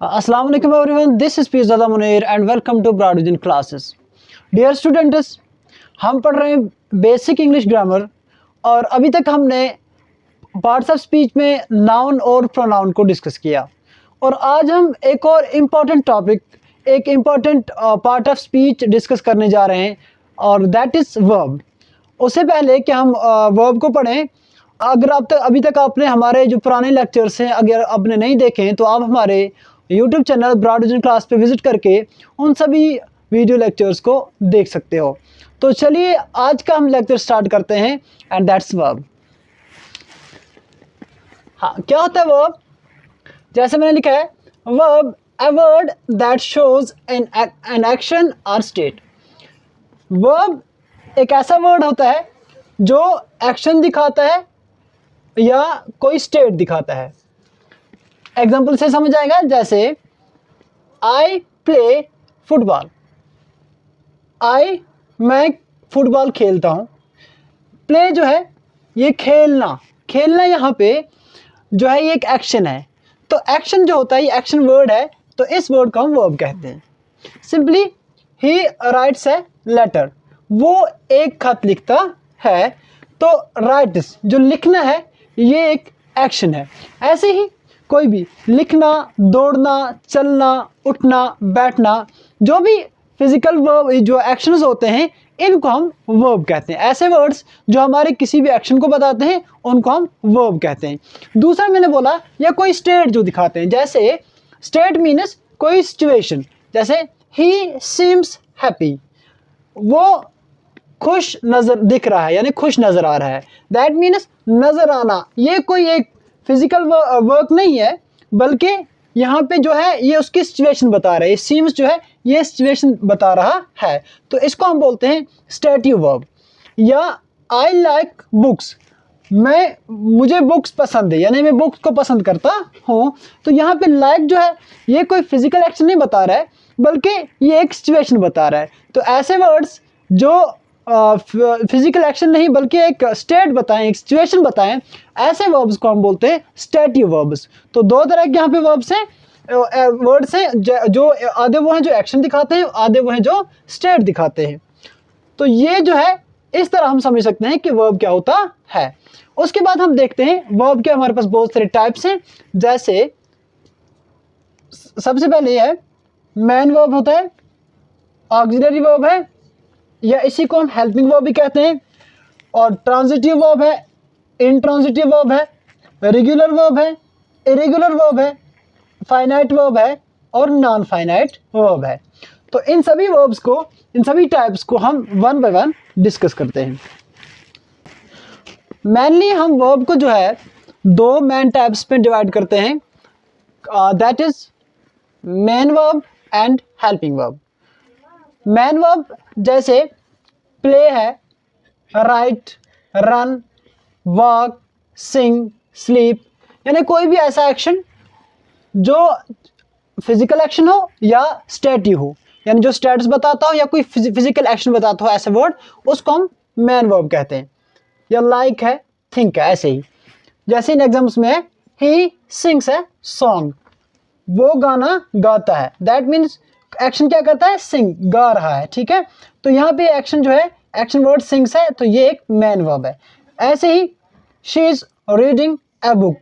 अस्सलाम वालेकुम everyone, this is Peerzada Munir and welcome to broad vision classes. Dear students, हम पढ़ रहे हैं बेसिक इंग्लिश ग्रामर और अभी तक हमने पार्ट्स ऑफ स्पीच में नाउन और प्रोनाउन को डिस्कस किया और आज हम एक और इम्पॉर्टेंट टॉपिक, एक important part of speech discuss करने जा रहे हैं और दैट इज़ वर्ब। उससे पहले कि हम वर्ब को पढ़ें, अगर अभी तक आपने हमारे जो पुराने लेक्चर्स हैं अगर आपने नहीं देखे हैं तो आप हमारे YouTube channel broad vision class पे विज़िट करके उन सभी वीडियो लेक्चर्स को देख सकते हो। तो चलिए आज का हम लेक्चर स्टार्ट करते हैं एंड दैट्स वर्ब। हाँ, क्या होता है वर्ब? जैसे मैंने लिखा है, verb a word that shows an action और स्टेट। वर्ब एक ऐसा वर्ड होता है जो एक्शन दिखाता है या कोई स्टेट दिखाता है। एग्जाम्पल से समझ आएगा, जैसे आई प्ले फुटबॉल। मैं फुटबॉल खेलता हूँ। प्ले जो है ये खेलना, यहाँ पे जो है ये एक एक्शन है। तो एक्शन जो होता है ये एक्शन वर्ड है, तो इस वर्ड को हम वर्ब कहते हैं। Simply he writes a letter, वो एक खत लिखता है। तो राइट्स जो लिखना है ये एक एक्शन है। ऐसे ही कोई भी लिखना, दौड़ना, चलना, उठना, बैठना, जो भी फिजिकल वर्ब जो एक्शंस होते हैं इनको हम वर्ब कहते हैं। ऐसे वर्ड्स जो हमारे किसी भी एक्शन को बताते हैं उनको हम वर्ब कहते हैं। दूसरा मैंने बोला या कोई स्टेट जो दिखाते हैं, जैसे स्टेट मीन्स कोई सिचुएशन। जैसे ही सीम्स हैप्पी, वो खुश नजर दिख रहा है यानी खुश नजर आ रहा है। दैट मीन्स नजर आना, ये कोई एक फिजिकल वर्क नहीं है बल्कि यहाँ पे जो है ये उसकी सिचुएशन बता रहा है। सीम्स जो है ये सिचुएशन बता रहा है, तो इसको हम बोलते हैं स्टेटिव वर्ब। या आई लाइक बुक्स, मुझे बुक्स पसंद है यानी मैं बुक्स को पसंद करता हूँ। तो यहाँ पे लाइक जो है ये कोई फिजिकल एक्शन नहीं बता रहा है बल्कि ये एक सिचुएशन बता रहा है। तो ऐसे वर्ड्स जो फिजिकल एक्शन नहीं बल्कि एक स्टेट बताएं, एक सिचुएशन बताएं, ऐसे वर्ब्स को हम बोलते हैं स्टेटिव वर्ब्स। तो दो तरह के यहाँ पे वर्ब्स हैं, वर्ड्स हैं, जो आधे वो हैं जो एक्शन दिखाते हैं, आधे वो हैं जो स्टेट दिखाते हैं। तो ये जो है इस तरह हम समझ सकते हैं कि वर्ब क्या होता है। उसके बाद हम देखते हैं वर्ब के हमारे पास बहुत सारे टाइप्स हैं। जैसे सबसे पहले ये है मेन वर्ब होता है, ऑक्सिलरी वर्ब है या इसी को हम हेल्पिंग वर्ब भी कहते हैं, और ट्रांजिटिव वर्ब है, इंट्रांजिटिव वर्ब है, रेगुलर वर्ब है, इरेगुलर वर्ब है, फाइनाइट वर्ब है और नॉन फाइनाइट वर्ब है। तो इन सभी वर्ब्स को, इन सभी टाइप्स को हम वन बाय वन डिस्कस करते हैं। मेनली हम वर्ब को जो है दो मेन टाइप्स में डिवाइड करते हैं, that is main verb and helping verb. Main verb जैसे प्ले है, राइट, रन, वॉक, सिंग, स्लीप, यानी कोई भी ऐसा एक्शन जो फिजिकल एक्शन हो या स्टेटिव हो, यानी जो स्टेट्स बताता हो या कोई फिजिकल एक्शन बताता हो, ऐसे वर्ड उसको हम मेन वर्ब कहते हैं। या लाइक है, थिंक है, ऐसे ही। जैसे इन एग्जाम्स में है ही सिंग्स है सॉन्ग, वो गाना गाता है। दैट मीन्स एक्शन क्या करता है, सिंग, गा रहा है, ठीक है। तो यहाँ पे एक्शन जो है, एक्शन वर्ड सिंग्स है, तो ये एक मेन वर्ब है। ऐसे ही she is reading a book,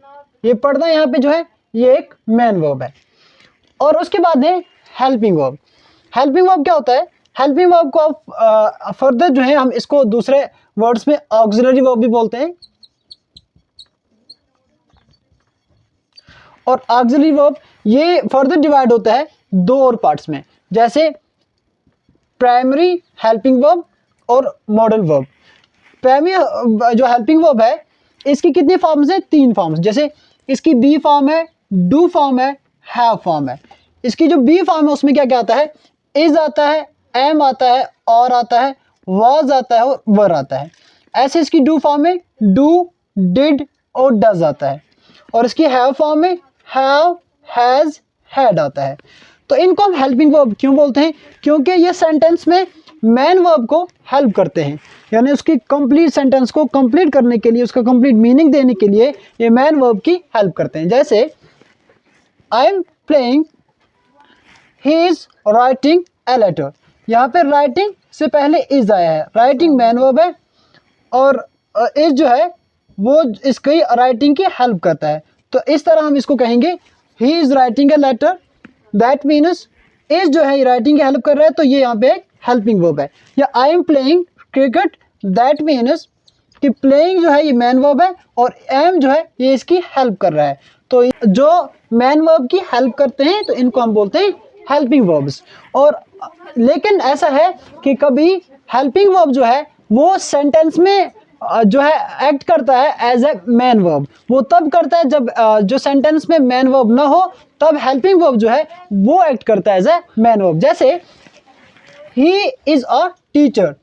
ये पढ़ना यहाँ पे जो है ये एक मेन वर्ब है। और उसके बाद है हेल्पिंग वर्ब। हेल्पिंग वर्ब क्या होता है? हेल्पिंग वर्ब को आप फर्दर जो है हम इसको दूसरे वर्ड्स में ऑक्सिलरी वर्ब भी बोलते हैं। और ऑक्सिलरी वर्ब ये फर्दर डिवाइड होता है दो और पार्ट्स में, जैसे प्राइमरी हेल्पिंग वर्ब और मॉडल वर्ब। प्राइमरी जो हेल्पिंग वर्ब है इसकी कितनी फॉर्म्स हैं? तीन फॉर्म्स। जैसे इसकी बी फॉर्म है, डू फॉर्म है, हैव फॉर्म है। इसकी जो बी फॉर्म है उसमें क्या क्या आता है? इज आता है, एम आता है, और आता है, वाज आता है और वर आता है। ऐसे इसकी डू फॉर्म में डू, डिड और डज आता है। और इसकी हैव फॉर्म में हैव, हैज, हैड आता है। तो इनको हम हेल्पिंग वर्ब क्यों बोलते हैं? क्योंकि ये सेंटेंस में मेन वर्ब को हेल्प करते हैं, यानी उसकी कंप्लीट सेंटेंस को कंप्लीट करने के लिए, उसका कंप्लीट मीनिंग देने के लिए ये मेन वर्ब की हेल्प करते हैं। जैसे I am playing he is writing a letter. यहाँ पे राइटिंग से पहले इज आया है, राइटिंग मैन वर्ब है और इज जो है वो इसकी राइटिंग की हेल्प करता है। तो इस तरह हम इसको कहेंगे he is writing a letter, that means is जो है राइटिंग की हेल्प कर रहा है, तो ये यहाँ पे एक हेल्पिंग वर्ब है। या आई am playing cricket, that means कि प्लेइंग जो है ये मैन वर्ब है और एम जो है ये इसकी हेल्प कर रहा है। तो जो मैन वर्ब की हेल्प करते हैं तो इनको हम बोलते हैं हेल्पिंग वर्ब्स। और लेकिन ऐसा है कि कभी हेल्पिंग वर्ब जो है वो सेंटेंस में जो है एक्ट करता है एज ए मैन वर्ब। वो तब करता है जब जो सेंटेंस में मैन वर्ब ना हो, तब हेल्पिंग वर्ब जो है वो एक्ट करता है एज ए मैन वर्ब। जैसे ही इज अ टीचर,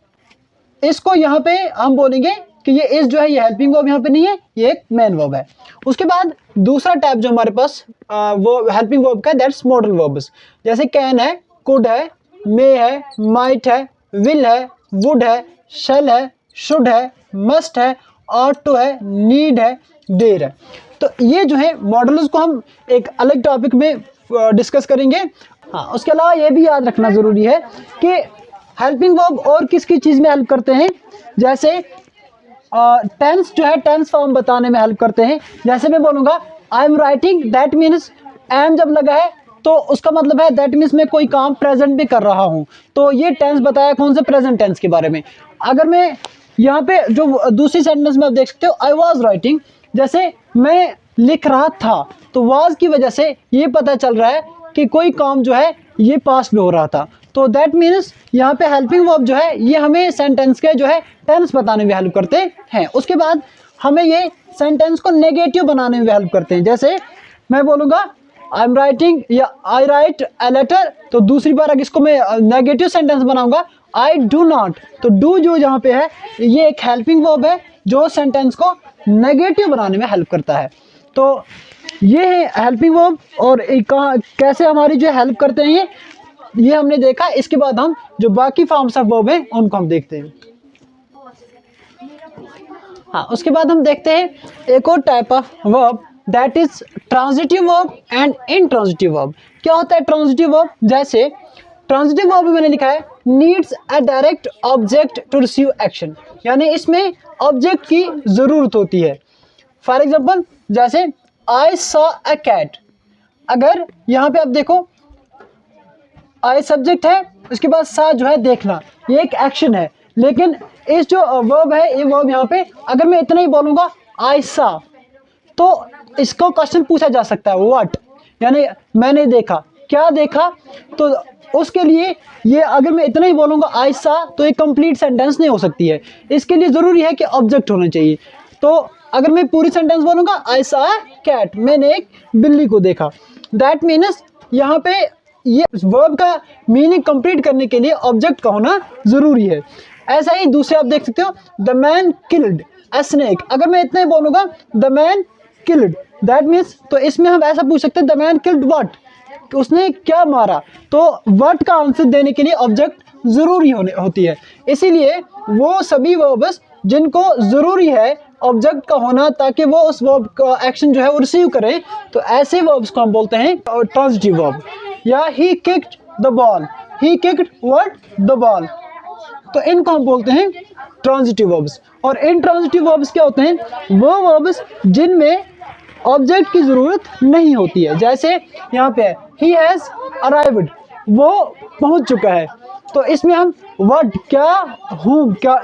इसको यहाँ पे हम बोलेंगे कि ये इज जो है ये हेल्पिंग वर्ब यहाँ पे नहीं है, ये एक मैन वर्ब है। उसके बाद दूसरा टाइप जो हमारे पास वो हेल्पिंग वर्ब का है, दैट्स मॉडल वर्ब्स। जैसे कैन है, कुड है, मे है, माइट है, विल है, वुड है, शैल है, शुड है, मस्ट है, ऑट टू है, नीड है, डेयर है। तो ये जो है मॉडल्स को हम एक अलग टॉपिक में डिस्कस करेंगे। हाँ, उसके अलावा ये भी याद रखना ज़रूरी है कि हेल्पिंग वर्ब और किस किस चीज़ में हेल्प करते हैं। जैसे टेंस जो है टेंस फॉर्म बताने में हेल्प करते हैं। जैसे मैं बोलूँगा I am writing, that means am जब लगा है तो उसका मतलब है दैट मीन्स मैं कोई काम प्रेजेंट में कर रहा हूँ। तो ये टेंस बताया कौन से, प्रेजेंट टेंस के बारे में। अगर मैं यहाँ पे जो दूसरी सेंटेंस में आप देख सकते हो आई वॉज राइटिंग, जैसे मैं लिख रहा था, तो वाज की वजह से ये पता चल रहा है कि कोई काम जो है ये पास्ट में हो रहा था। तो दैट मीन्स यहाँ पे हेल्पिंग वर्ब जो है ये हमें सेंटेंस के जो है टेंस बताने में हेल्प करते हैं। उसके बाद हमें ये सेंटेंस को नेगेटिव बनाने में हेल्प करते हैं। जैसे मैं बोलूँगा आई एम राइटिंग या आई राइट ए लेटर, तो दूसरी बार अगर इसको मैं नेगेटिव सेंटेंस बनाऊंगा आई डू नॉट, तो डू जो यहाँ पे है ये एक हेल्पिंग वर्ब है जो सेंटेंस को नेगेटिव बनाने में हेल्प करता है। तो ये है हेल्पिंग वर्ब और कैसे हमारी जो हेल्प करते हैं ये हमने देखा। इसके बाद हम जो बाकी फॉर्म्स ऑफ वर्ब हैं उनको हम देखते हैं। हाँ, उसके बाद हम देखते हैं एक और type of verb, that is transitive verb and intransitive verb. क्या होता है ट्रांजिटिव वर्ब? जैसे ट्रांजिटिव वर्ब में मैंने लिखा है needs a direct object to receive action, यानी इसमें ऑब्जेक्ट की ज़रूरत होती है। फॉर एग्जाम्पल जैसे आई सॉ अ कैट, अगर यहाँ पे आप देखो आई सब्जेक्ट है, उसके बाद सा जो है देखना, ये एक एक्शन है। लेकिन इस जो वर्ब है ये वर्ब यहाँ पे अगर मैं इतना ही बोलूँगा आई सा, तो इसको क्वेश्चन पूछा जा सकता है व्हाट, यानी मैंने देखा, क्या देखा। तो उसके लिए ये अगर मैं इतना ही बोलूँगा आई सा तो ये कंप्लीट सेंटेंस नहीं हो सकती है। इसके लिए ज़रूरी है कि ऑब्जेक्ट होना चाहिए। तो अगर मैं पूरी सेंटेंस बोलूँगा आई सा कैट, मैंने एक बिल्ली को देखा, दैट मीन्स यहाँ पे ये वर्ब का मीनिंग कंप्लीट करने के लिए ऑब्जेक्ट का होना ज़रूरी है। ऐसा ही दूसरे आप देख सकते हो the man killed a snake, अगर मैं इतना ही बोलूँगा the man killed, that means तो इसमें हम ऐसा पूछ सकते हैं द मैन किल्ड व्हाट, उसने क्या मारा। तो व्हाट का आंसर देने के लिए ऑब्जेक्ट ज़रूरी होती है। इसीलिए वो सभी वर्ब्स जिनको ज़रूरी है ऑब्जेक्ट का होना ताकि वो उस वर्ब का एक्शन जो है वो रिसीव करें, तो ऐसे वर्ब्स को हम बोलते हैं ट्रांजिटिव वर्ब। या he kicked the ball, he kicked what, the ball, तो इनको हम बोलते हैं ट्रांजिटिव वर्ब्स। और इनट्रांजिटिव वर्ब्स क्या होते हैं? वो वर्ब्स जिनमें ऑब्जेक्ट की ज़रूरत नहीं होती है। जैसे यहाँ पे ही हैज़ अराइव्ड, वो पहुँच चुका है, तो इसमें हम व्हाट, क्या, हूँ, क्या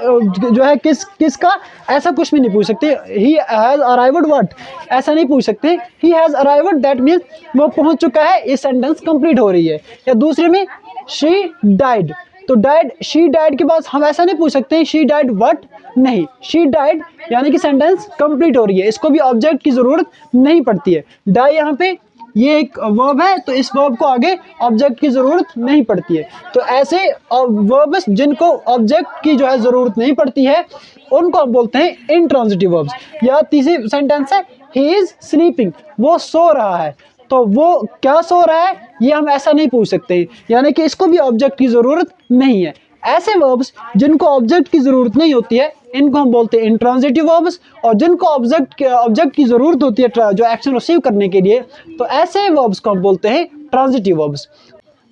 जो है किसका, ऐसा कुछ भी नहीं पूछ सकते। ही हैज़ अराइव्ड व्हाट ऐसा नहीं पूछ सकते, he has arrived that means वो पहुँच चुका है, ये सेंटेंस कंप्लीट हो रही है। या दूसरे में शी डाइड, तो डाइड, शी डाइड के बाद हम ऐसा नहीं पूछ सकते शी डाइड व्हाट, नहीं, शी डाइड यानी कि सेंटेंस कंप्लीट हो रही है, इसको भी ऑब्जेक्ट की ज़रूरत नहीं पड़ती है। डाई यहाँ पे ये एक वर्ब है, तो इस वर्ब को आगे ऑब्जेक्ट की ज़रूरत नहीं पड़ती है। तो ऐसे वर्ब्स जिनको ऑब्जेक्ट की जो है ज़रूरत नहीं पड़ती है उनको हम बोलते हैं इनट्रांजिटिव वर्ब्स। या तीसरी सेंटेंस है ही इज़ स्लीपिंग, वो सो रहा है, तो वो क्या सो रहा है ये हम ऐसा नहीं पूछ सकते, यानी कि इसको भी ऑब्जेक्ट की ज़रूरत नहीं है। ऐसे वर्ब्स जिनको ऑब्जेक्ट की ज़रूरत नहीं होती है इनको हम बोलते हैं इनट्रांजिटिव वर्ब्स, और जिनको ऑब्जेक्ट की ज़रूरत होती है जो एक्शन रिसीव करने के लिए, तो ऐसे वर्ब्स को हम बोलते हैं ट्रांजिटिव वर्ब्स।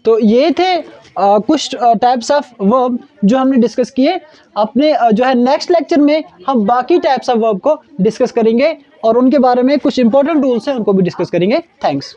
तो ये थे कुछ टाइप्स ऑफ वर्ब जो हमने डिस्कस किए। अपने जो है नेक्स्ट लेक्चर में हम बाकी टाइप्स ऑफ वर्ब को डिस्कस करेंगे और उनके बारे में कुछ इंपॉर्टेंट रूल्स हैं उनको भी डिस्कस करेंगे। थैंक्स।